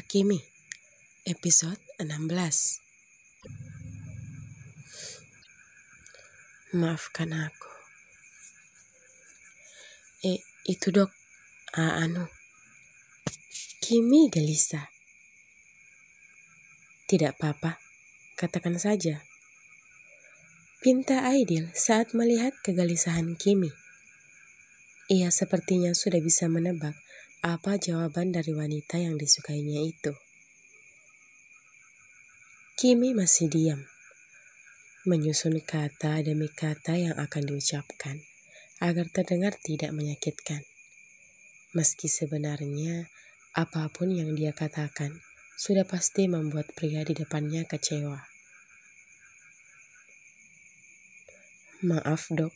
Kimi, episode 16. Maafkan aku. Itu dok, Kimi gelisah. Tidak apa-apa, katakan saja. Pinta Aidil saat melihat kegelisahan Kimi. Ia sepertinya sudah bisa menebak apa jawaban dari wanita yang disukainya itu. Kimi masih diam, menyusun kata demi kata yang akan diucapkan agar terdengar tidak menyakitkan. Meski sebenarnya apapun yang dia katakan sudah pasti membuat pria di depannya kecewa. Maaf dok,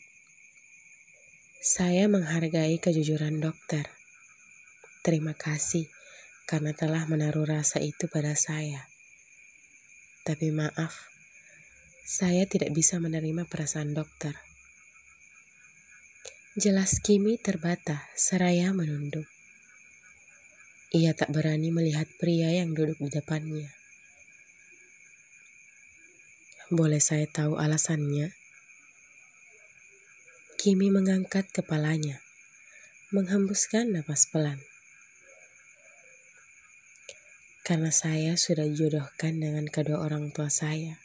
saya menghargai kejujuran dokter. Terima kasih karena telah menaruh rasa itu pada saya. Tapi maaf, saya tidak bisa menerima perasaan dokter. Jelas Kimi terbata seraya menunduk. Ia tak berani melihat pria yang duduk di depannya. Boleh saya tahu alasannya? Kimi mengangkat kepalanya, menghembuskan napas pelan. Karena saya sudah dijodohkan dengan kedua orang tua saya.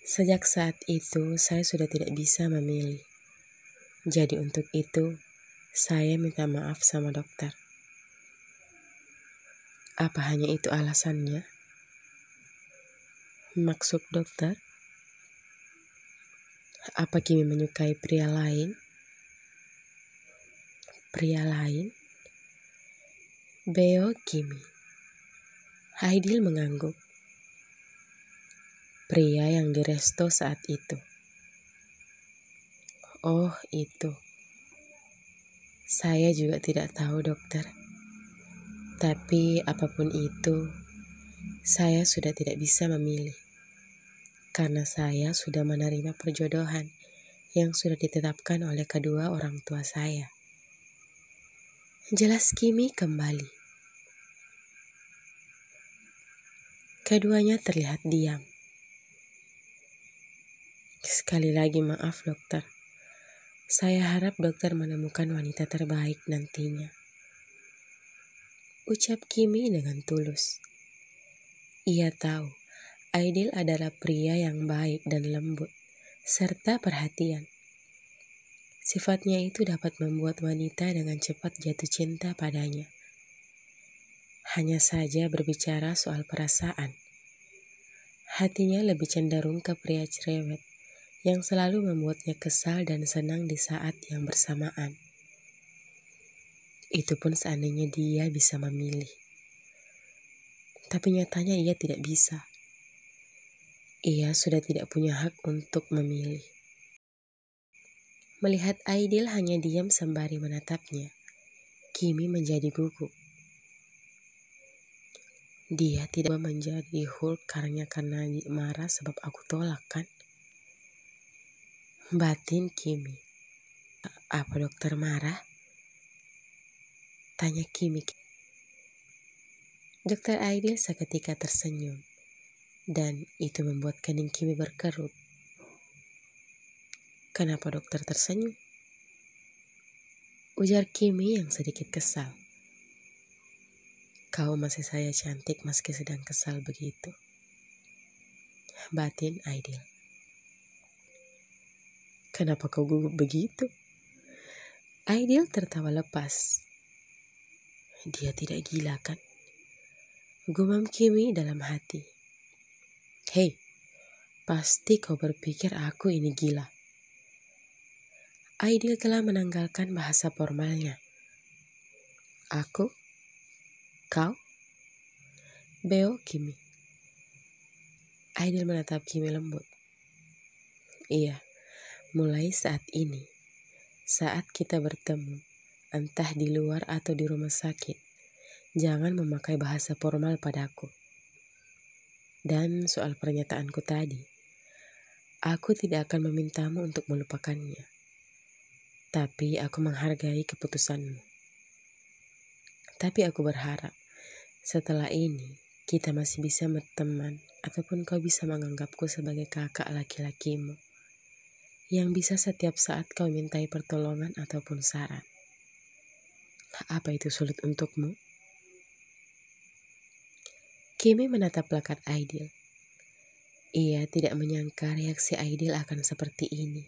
Sejak saat itu saya sudah tidak bisa memilih. Jadi untuk itu saya minta maaf sama dokter. Apa hanya itu alasannya? Maksud dokter? Apa Kimi menyukai pria lain? Pria lain? Beo Kimi. Aidil mengangguk. Pria yang di resto saat itu. Oh itu. Saya juga tidak tahu dokter. Tapi apapun itu, saya sudah tidak bisa memilih. Karena saya sudah menerima perjodohan yang sudah ditetapkan oleh kedua orang tua saya. Jelas Kimi kembali. Keduanya terlihat diam. Sekali lagi maaf dokter. Saya harap dokter menemukan wanita terbaik nantinya. Ucap Kimi dengan tulus. Ia tahu Aidil adalah pria yang baik dan lembut, serta perhatian. Sifatnya itu dapat membuat wanita dengan cepat jatuh cinta padanya. Hanya saja berbicara soal perasaan. Hatinya lebih cenderung ke pria cerewet yang selalu membuatnya kesal dan senang di saat yang bersamaan. Itu pun seandainya dia bisa memilih. Tapi nyatanya ia tidak bisa. Ia sudah tidak punya hak untuk memilih. Melihat Aidil hanya diam sembari menatapnya, Kimi menjadi gugup. Dia tidak menjadi Hulk karena marah sebab aku tolak kan? Batin Kimi. Apa dokter marah? Tanya Kimi. Dokter Aidil seketika tersenyum. Dan itu membuat kening Kimi berkerut. Kenapa dokter tersenyum? Ujar Kimi yang sedikit kesal. Kau masih saya cantik meski sedang kesal begitu. Batin Aidil. Kenapa kau gugup begitu? Aidil tertawa lepas. Dia tidak gila kan? Gumam Kimi dalam hati. Hei, pasti kau berpikir aku ini gila. Aidil telah menanggalkan bahasa formalnya. Aku? Kau? Beo Kimi. Aidil menatap Kimi lembut. Iya, mulai saat ini, saat kita bertemu, entah di luar atau di rumah sakit, jangan memakai bahasa formal padaku. Dan soal pernyataanku tadi, aku tidak akan memintamu untuk melupakannya. Tapi aku menghargai keputusanmu. Tapi aku berharap Setelah ini, kita masih bisa berteman ataupun kau bisa menganggapku sebagai kakak laki-lakimu yang bisa setiap saat kau mintai pertolongan ataupun saran. Apa itu sulit untukmu? Kimi menatap plakat Aidil. Ia tidak menyangka reaksi Aidil akan seperti ini.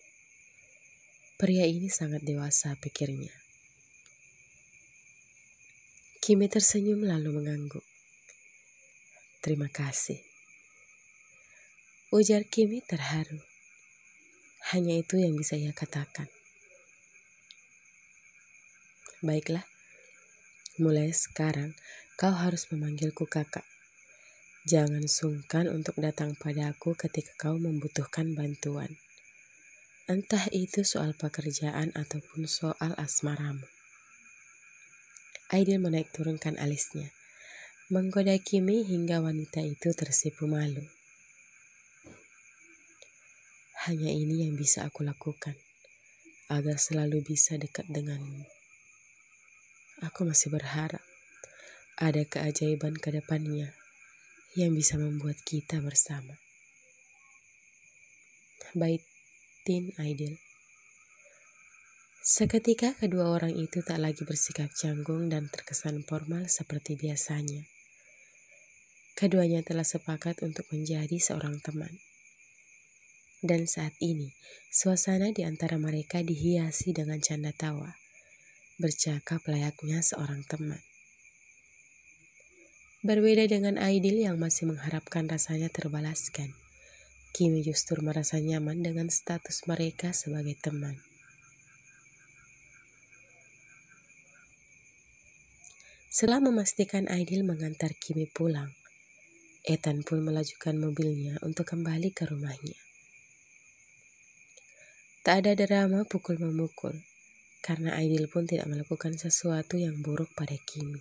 Pria ini sangat dewasa, pikirnya. Kimi tersenyum lalu mengangguk. Terima kasih. Ujar Kimi terharu. Hanya itu yang bisa ia katakan. Baiklah, mulai sekarang kau harus memanggilku kakak. Jangan sungkan untuk datang padaku ketika kau membutuhkan bantuan. Entah itu soal pekerjaan ataupun soal asmaramu. Aidil menaik turunkan alisnya, menggoda Kimi hingga wanita itu tersipu malu. Hanya ini yang bisa aku lakukan, agar selalu bisa dekat denganmu. Aku masih berharap ada keajaiban ke depannya yang bisa membuat kita bersama. Baitin Aidil. Seketika kedua orang itu tak lagi bersikap canggung dan terkesan formal seperti biasanya. Keduanya telah sepakat untuk menjadi seorang teman. Dan saat ini, suasana di antara mereka dihiasi dengan canda tawa, bercakap layaknya seorang teman. Berbeda dengan Aidil yang masih mengharapkan rasanya terbalaskan, Kimi justru merasa nyaman dengan status mereka sebagai teman. Setelah memastikan Aidil mengantar Kimi pulang, Ethan pun melajukan mobilnya untuk kembali ke rumahnya. Tak ada drama pukul-memukul, karena Aidil pun tidak melakukan sesuatu yang buruk pada Kimi,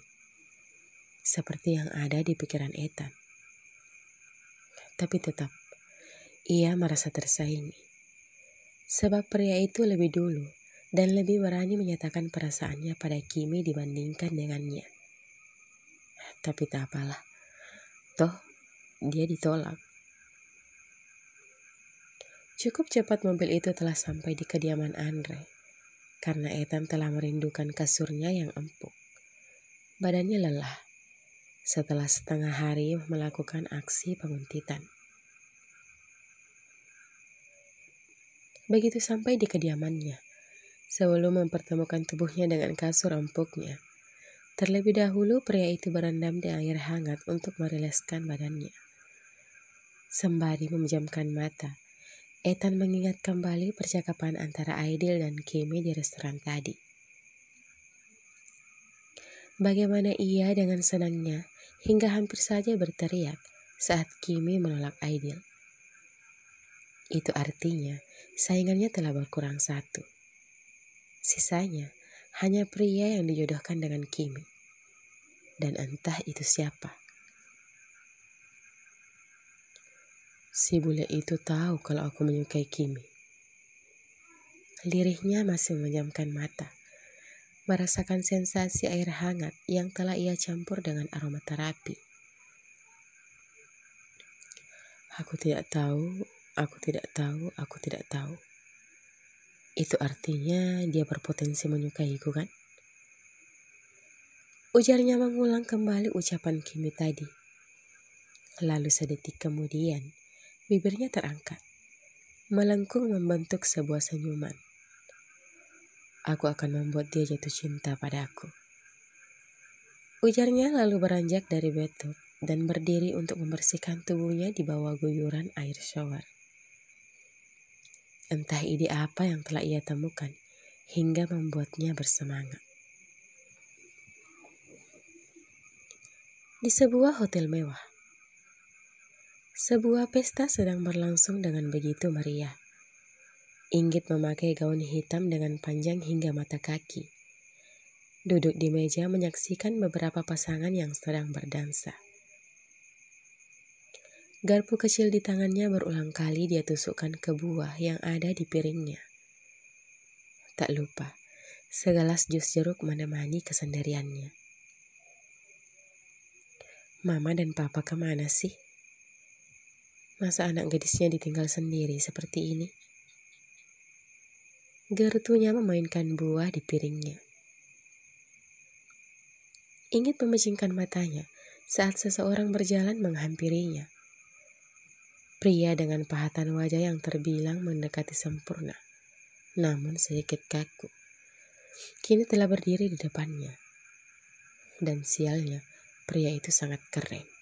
seperti yang ada di pikiran Ethan. Tapi tetap, ia merasa tersaingi, sebab pria itu lebih dulu dan lebih berani menyatakan perasaannya pada Kimi dibandingkan dengannya. Tapi tak apalah, toh dia ditolak. Cukup cepat mobil itu telah sampai di kediaman Andre, karena Ethan telah merindukan kasurnya yang empuk. Badannya lelah setelah setengah hari melakukan aksi penguntitan. Begitu sampai di kediamannya, sebelum mempertemukan tubuhnya dengan kasur empuknya, terlebih dahulu pria itu berendam di air hangat untuk merilekskan badannya. Sembari memejamkan mata, Ethan mengingat kembali percakapan antara Aidil dan Kimi di restoran tadi. Bagaimana ia dengan senangnya hingga hampir saja berteriak saat Kimi menolak Aidil. Itu artinya saingannya telah berkurang satu. Sisanya hanya pria yang dijodohkan dengan Kimi. Dan entah itu siapa. Si bule itu tahu kalau aku menyukai Kimi. Lirihnya masih memejamkan mata, merasakan sensasi air hangat yang telah ia campur dengan aromaterapi. Aku tidak tahu. Itu artinya dia berpotensi menyukaiku, kan? Ujarnya mengulang kembali ucapan Kimi tadi. Lalu sedetik kemudian, bibirnya terangkat, melengkung membentuk sebuah senyuman. Aku akan membuat dia jatuh cinta padaku. Ujarnya lalu beranjak dari bathtub dan berdiri untuk membersihkan tubuhnya di bawah guyuran air shower. Entah ide apa yang telah ia temukan hingga membuatnya bersemangat. Di sebuah hotel mewah, sebuah pesta sedang berlangsung dengan begitu meriah. Inggit memakai gaun hitam dengan panjang hingga mata kaki. Duduk di meja menyaksikan beberapa pasangan yang sedang berdansa. Garpu kecil di tangannya berulang kali dia tusukkan ke buah yang ada di piringnya. Tak lupa, segelas jus jeruk menemani kesendiriannya. Mama dan papa kemana sih? Masa anak gadisnya ditinggal sendiri seperti ini? Gertunya memainkan buah di piringnya. Ingit memejingkan matanya saat seseorang berjalan menghampirinya. Pria dengan pahatan wajah yang terbilang mendekati sempurna, namun sedikit kaku. Kini telah berdiri di depannya. Dan sialnya, pria itu sangat keren.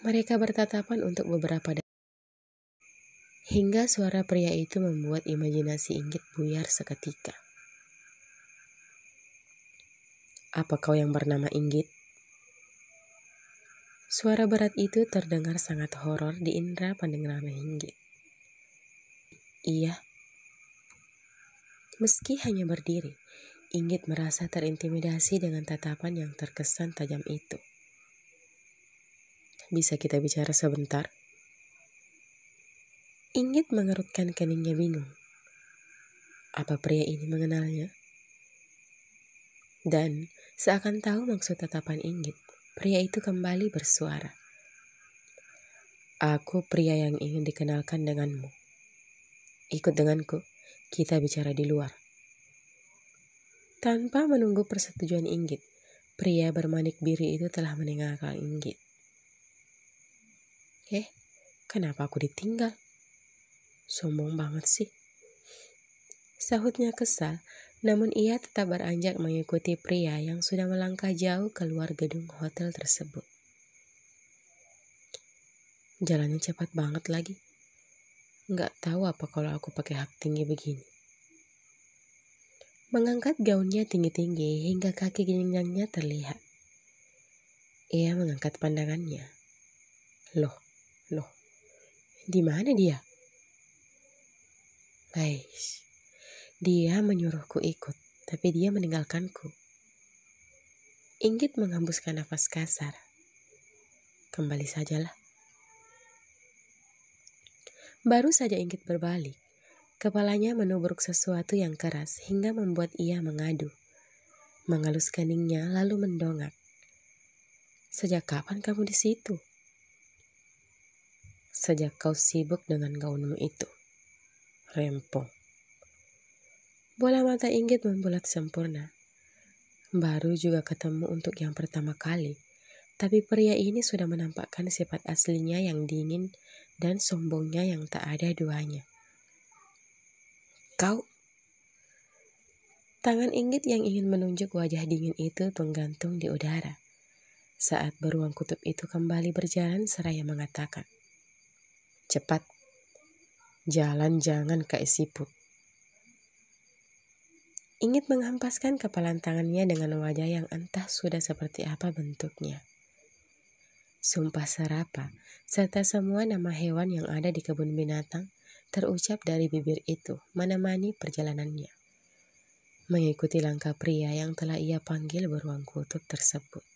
Mereka bertatapan untuk beberapa detik. Hingga suara pria itu membuat imajinasi Inggit buyar seketika. Apa kau yang bernama Inggit? Suara berat itu terdengar sangat horor di indera pendengaran Inggit. Iya. Meski hanya berdiri, Inggit merasa terintimidasi dengan tatapan yang terkesan tajam itu. Bisa kita bicara sebentar? Inggit mengerutkan keningnya bingung. Apa pria ini mengenalnya? Dan seakan tahu maksud tatapan Inggit, pria itu kembali bersuara. Aku pria yang ingin dikenalkan denganmu. Ikut denganku, kita bicara di luar. Tanpa menunggu persetujuan Inggit, pria bermanik biru itu telah meninggalkan Inggit. Kenapa aku ditinggal? Sombong banget sih. Sahutnya kesal, namun ia tetap beranjak mengikuti pria yang sudah melangkah jauh keluar gedung hotel tersebut. Jalannya cepat banget lagi. Nggak tahu apa kalau aku pakai hak tinggi begini. Mengangkat gaunnya tinggi-tinggi hingga kaki ginjangnya terlihat. Ia mengangkat pandangannya. Loh, di mana dia? Guys, dia menyuruhku ikut, tapi dia meninggalkanku. Inggit menghembuskan nafas kasar. Kembali sajalah. Baru saja Inggit berbalik, kepalanya menubruk sesuatu yang keras hingga membuat ia mengadu. Mengelus keningnya lalu mendongak. Sejak kapan kamu di situ? Sejak kau sibuk dengan gaunmu itu. Rempong. Bola mata Inggit membulat sempurna. Baru juga ketemu untuk yang pertama kali, tapi pria ini sudah menampakkan sifat aslinya yang dingin dan sombongnya yang tak ada duanya. Kau? Tangan Inggit yang ingin menunjuk wajah dingin itu menggantung di udara. Saat beruang kutub itu kembali berjalan seraya mengatakan, cepat, jalan jangan kayak siput. Inggit menghempaskan kepalan tangannya dengan wajah yang entah sudah seperti apa bentuknya. Sumpah serapa, serta semua nama hewan yang ada di kebun binatang terucap dari bibir itu menemani perjalanannya. Mengikuti langkah pria yang telah ia panggil beruang kutub tersebut.